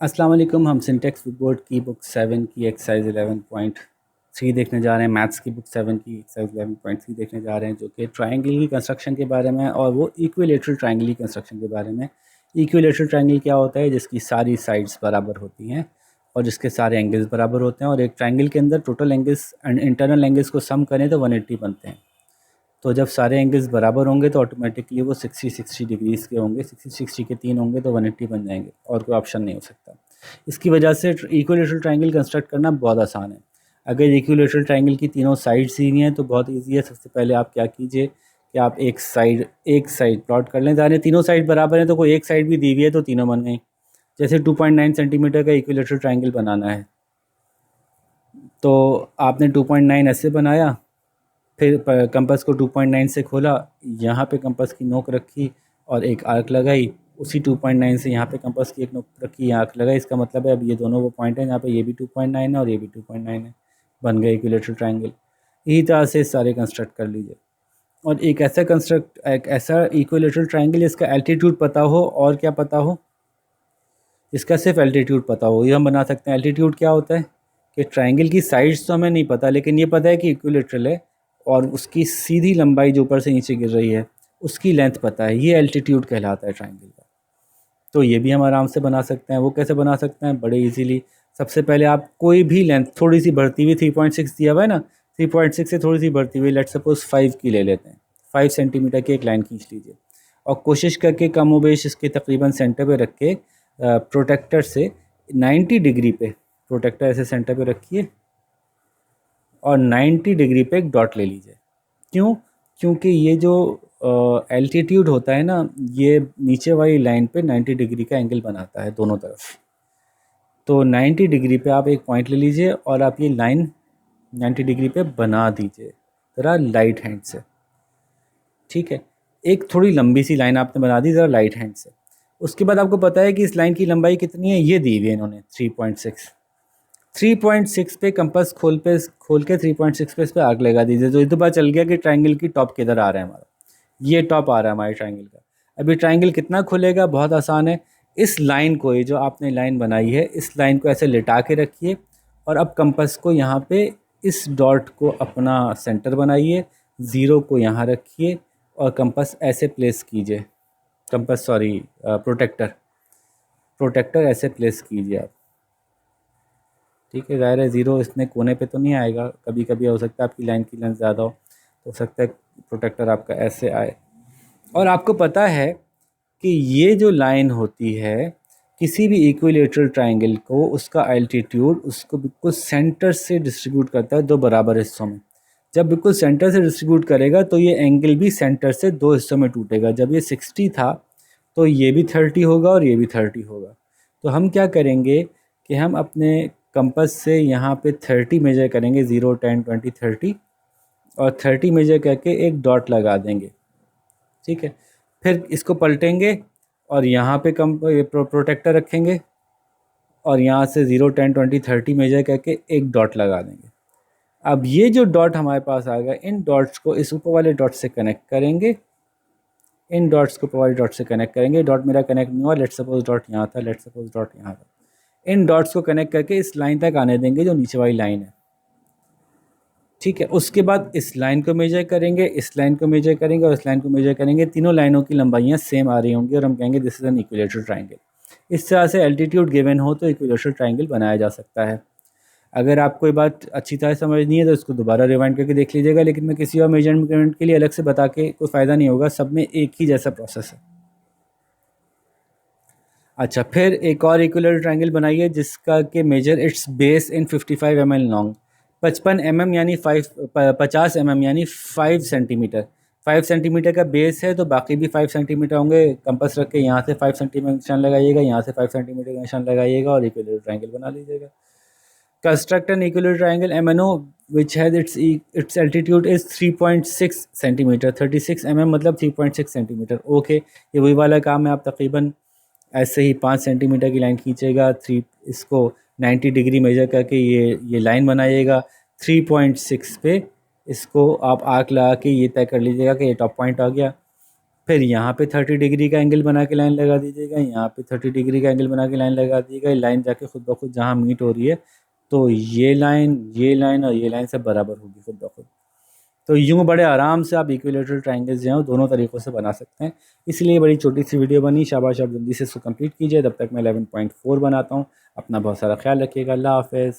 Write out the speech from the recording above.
अस्सलाम वालेकुम। हम सिंटेक्स बोर्ड की बुक 7 की एक्सरसाइज 11.3 देखने जा रहे हैं। मैथ्स की बुक 7 की एक्सरसाइज 11.3 देखने जा रहे हैं, जो कि ट्रायंगल की कंस्ट्रक्शन के बारे में है, और वो इक्विलेटरल ट्रायंगल की कंस्ट्रक्शन के बारे में। इक्विलेटरल ट्रायंगल क्या होता है? जिसकी सारी साइड्स बराबर होती हैं और जिसके सारे एंगल्स बराबर होते हैं, और एक ट्रायंगल के अंदर total angles and internal angles को सम करें तो 180 बनते हैं। तो जब सारे एंगल्स बराबर होंगे तो ऑटोमेटिकली वो 60 डिग्रीज़ के होंगे। 60 के 3 होंगे तो 180 बन जाएंगे, और कोई ऑप्शन नहीं हो सकता। इसकी वजह से इक्विलेटरल ट्रायंगल कंस्ट्रक्ट करना बहुत आसान है। अगर इक्विलेटरल ट्रायंगल की तीनों साइड्स दी हैं तो बहुत ईजी है। सबसे पहले आप क्या कीजिए कि आप एक साइड प्लॉट कर लें। ज़ाहिर है तीनों साइड बराबर हैं, तो कोई एक साइड भी दी हुई है तो तीनों बन गई। जैसे 2.9 सेंटीमीटर का इक्विलेटरल ट्रायंगल बनाना है, तो आपने 2.9 ऐसे बनाया, फिर कंपास को 2.9 से खोला, यहाँ पे कंपास की नोक रखी और एक आर्क लगाई। उसी 2.9 से यहाँ पे कंपास की एक नोक रखी, यहाँ आर्क लगाई। इसका मतलब है अब ये दोनों वो पॉइंट हैं, यहाँ पे ये भी 2.9 है और ये भी 2.9 है। बन गए इक्विलेटरल ट्रायंगल। इसी तरह से सारे कंस्ट्रक्ट कर लीजिए। और एक ऐसा इक्विलेटरल ट्रायंगल जिसका एल्टीट्यूड पता हो और क्या पता हो, इसका सिर्फ एल्टीट्यूड पता हो, ये हम बना सकते हैं। एल्टीट्यूड क्या होता है कि ट्रायंगल की साइड्स तो हमें नहीं पता, लेकिन ये पता है कि इक्विलेटरल है और उसकी सीधी लंबाई जो ऊपर से नीचे गिर रही है उसकी लेंथ पता है। ये एल्टीट्यूड कहलाता है ट्रायंगल का। तो ये भी हम आराम से बना सकते हैं। वो कैसे बना सकते हैं? बड़े इजीली। सबसे पहले आप कोई भी लेंथ थोड़ी सी बढ़ती हुई, 3.6 दिया हुआ है ना, 3.6 से थोड़ी सी बढ़ती हुई, लेट सपोज 5 की ले लेते हैं। 5 सेंटीमीटर की एक लाइन खींच लीजिए और कोशिश करके कमोबेश इसके तकरीबन सेंटर पे रख के प्रोटेक्टर से 90 डिग्री पे, प्रोटेक्टर ऐसे सेंटर पे रखिए और 90 डिग्री पे एक डॉट ले लीजिए। क्यों? क्योंकि ये जो एल्टीट्यूड होता है ना, ये नीचे वाली लाइन पे 90 डिग्री का एंगल बनाता है दोनों तरफ। तो 90 डिग्री पे आप एक पॉइंट ले लीजिए और आप ये लाइन 90 डिग्री पे बना दीजिए ज़रा लाइट हैंड से। ठीक है, एक थोड़ी लंबी सी लाइन आपने बना दी ज़रा लाइट हैंड से। उसके बाद आपको पता है कि इस लाइन की लंबाई कितनी है, ये दी हुई है इन्होंने 3.6। 3.6 पे कंपास खोल के 3.6 पे इस पर आग लगा दीजिए। तो ये तो पता चल गया कि ट्रायंगल की टॉप किधर आ रहा है हमारा। ये टॉप आ रहा है हमारे ट्रायंगल का। अभी ट्रायंगल कितना खुलेगा? बहुत आसान है। इस लाइन को, ये जो आपने लाइन बनाई है, इस लाइन को ऐसे लिटा के रखिए और अब कंपास को यहाँ पे इस डॉट को अपना सेंटर बनाइए, ज़ीरो को यहाँ रखिए और कंपास ऐसे प्लेस कीजिए। कंपास सॉरी प्रोटेक्टर ऐसे प्लेस कीजिए आप। ठीक है, ज़ाहिर है ज़ीरो इसमें कोने पे तो नहीं आएगा। कभी कभी हो सकता है आपकी लाइन की लेंथ ज़्यादा हो सकता है प्रोटेक्टर आपका ऐसे आए। और आपको पता है कि ये जो लाइन होती है किसी भी इक्विलेटरल ट्रायंगल को, उसका एल्टीट्यूड उसको बिल्कुल सेंटर से डिस्ट्रीब्यूट करता है दो बराबर हिस्सों में। जब बिल्कुल सेंटर से डिस्ट्रीब्यूट करेगा तो ये एंगल भी सेंटर से दो हिस्सों में टूटेगा। जब ये 60 था तो ये भी 30 होगा और ये भी 30 होगा। तो हम क्या करेंगे कि हम अपने कंपास से यहाँ पे 30 मेजर करेंगे, 0, 10, 20, 30, और 30 मेजर करके एक डॉट लगा देंगे। ठीक है, फिर इसको पलटेंगे और यहाँ पे प्रोटेक्टर रखेंगे और यहाँ से 0, 10, 20, 30 मेजर करके एक डॉट लगा देंगे। अब ये जो डॉट हमारे पास आ गया, इन डॉट्स को इस ऊपर वाले डॉट से कनेक्ट करेंगे। इन डॉट्स को ऊपर वाले डॉट से कनेक्ट करेंगे। डॉट मेरा कनेक्ट नहीं हुआ, लेट सपोज डॉट यहाँ था, लेट सपोज डॉट यहाँ था। इन डॉट्स को कनेक्ट करके इस लाइन तक आने देंगे जो नीचे वाली लाइन है। ठीक है, उसके बाद इस लाइन को मेजर करेंगे, इस लाइन को मेजर करेंगे और इस लाइन को मेजर करेंगे। तीनों लाइनों की लंबाइयाँ सेम आ रही होंगी और हम कहेंगे this is an equilateral triangle. इस तरह से एल्टीट्यूड गिवन हो तो इक्विलेटरल ट्रायंगल बनाया जा सकता है। अगर आपको ये बात अच्छी तरह समझनी है तो इसको दोबारा रिवाइंड करके देख लीजिएगा, लेकिन मैं किसी और मेजरमेंट के लिए अलग से बता के कोई फ़ायदा नहीं होगा, सब में एक ही जैसा प्रोसेस है। अच्छा, फिर एक और इक्विलेटरल ट्रायंगल बनाइए जिसका के measure its base in 55 mm long. 55 mm यानी 50 mm यानी 5 सेंटीमीटर। 5 सेंटीमीटर का बेस है तो बाकी भी 5 सेंटीमीटर होंगे। कंपास रख के यहाँ से 5 सेंटीमीटर निशान लगाइएगा, यहाँ से 5 सेंटीमीटर का निशान लगाइएगा और इक्विलेटरल ट्रायंगल बना लीजिएगा। Construct an equilateral triangle MNO which has its altitude is 3.6 centimetre. 36 mm मतलब 3.6 सेंटीमीटर। ओके, ये वही वाला काम है। आप तकरीबन ऐसे ही 5 सेंटीमीटर की लाइन खींचेगा, इसको 90 डिग्री मेजर करके ये लाइन बनाइएगा। 3.6 पे इसको आप आर्क लगा के ये तय कर लीजिएगा कि ये टॉप पॉइंट आ गया। फिर यहाँ पे 30 डिग्री का एंगल बना के लाइन लगा दीजिएगा, यहाँ पे 30 डिग्री का एंगल बना के लाइन लगा दीजिएगा। लाइन जाके खुद ब खुद जहाँ मीट हो रही है तो ये लाइन और ये लाइन सब बराबर होगी खुद ब खुद। तो यूँ बड़े आराम से आप इक्विलेटरल ट्रायंगल्स जो हैं वो दोनों तरीक़ों से बना सकते हैं। इसलिए बड़ी छोटी सी वीडियो बनी, शाबाश आप जल्दी से इसको कंप्लीट कीजिए। तब तक मैं 11.4 बनाता हूँ। अपना बहुत सारा ख्याल रखिएगा। अल्लाह हाफ़िज़।